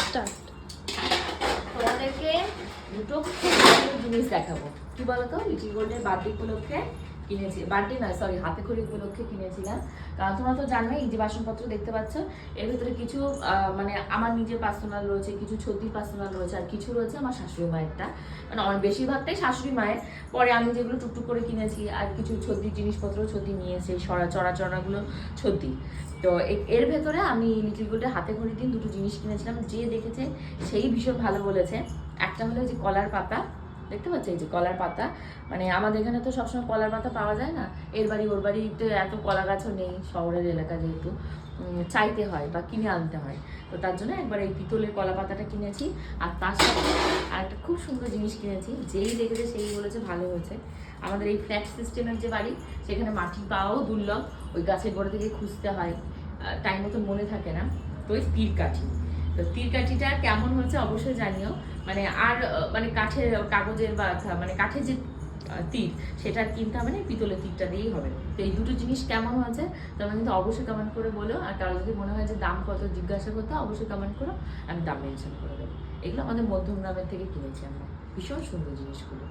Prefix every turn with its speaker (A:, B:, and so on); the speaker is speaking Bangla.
A: স্টার্ট।
B: তোমাদেরকে দুটো খুব সুন্দর জিনিস দেখাবো। কি বলতো, লিটিল গোল্ডের বার্থডে উপলক্ষে কিনেছি, বার্থডে নয় সরি, হাতে খড়ি উপলক্ষে কিনেছিলাম। কারণ তোমরা তো জানোই, এই যে বাসনপত্র দেখতে পাচ্ছ, এর ভিতরে কিছু মানে আমার নিজের পার্সোনাল রয়েছে, কিছু ছদ্দির পার্সোনাল রয়েছে, আর কিছু রয়েছে আমার শাশুড়ি মায়েরটা। মানে অনেক বেশিরভাগটাই শাশুড়ি মায়ের, পরে আমি যেগুলো টুকটুক করে কিনেছি, আর কিছু ছদ্দির জিনিসপত্র ছদ্দি নিয়েছি, চড়াগুলো ছদ্দি। তো এর ভেতরে আমি লিটিল গোল্ডের হাতে খড়ি দিন দুটো জিনিস কিনেছিলাম, যে দেখেছে সেই ভীষণ ভালো বলেছে। একটা হলো যে কলার পাতা, দেখতে পাচ্ছ এই যে কলার পাতা, মানে আমাদের এখানে তো সবসময় কলার পাতা পাওয়া যায় না, এর বাড়ি ওর বাড়িতে এত কলা গাছও নেই, শহরের এলাকা যেহেতু চাইতে হয় বা কিনে আনতে হয়, তো তার জন্য একবার এই পিতলের কলা পাতাটা কিনেছি। আর তার সাথে আর একটা খুব সুন্দর জিনিস কিনেছি, যেই দেখেছে সেই বলেছে ভালো হয়েছে। আমাদের এই ফ্ল্যাট সিস্টেমের যে বাড়ি, সেখানে মাটি পাওয়াও দুর্লভ, ওই গাছের গোড়া থেকে খুঁজতে হয়, টাইম মতো মনে থাকে না। তো ওই তীর কাঠি, তো তীর কাঠিটা কেমন হয়েছে অবশ্যই জানিও। মানে আর মানে কাঠের কাগজের বা মানে কাঠের যে তীর, সেটা কিনতে হবে না, পিতলের তীরটা দিয়েই হবে। তো এই দুটো জিনিস কেমন হয়েছে তোমরা কিন্তু অবশ্যই কমেন্ট করে বলো। আর কারো যদি মনে হয় যে দাম কত জিজ্ঞাসা করতে, অবশ্যই কমেন্ট করো, আমি দাম মেনশন করে দেবো। এগুলো আমাদের মধ্যমগ্রামের থেকে কিনেছি আমরা, ভীষণ সুন্দর জিনিসগুলো।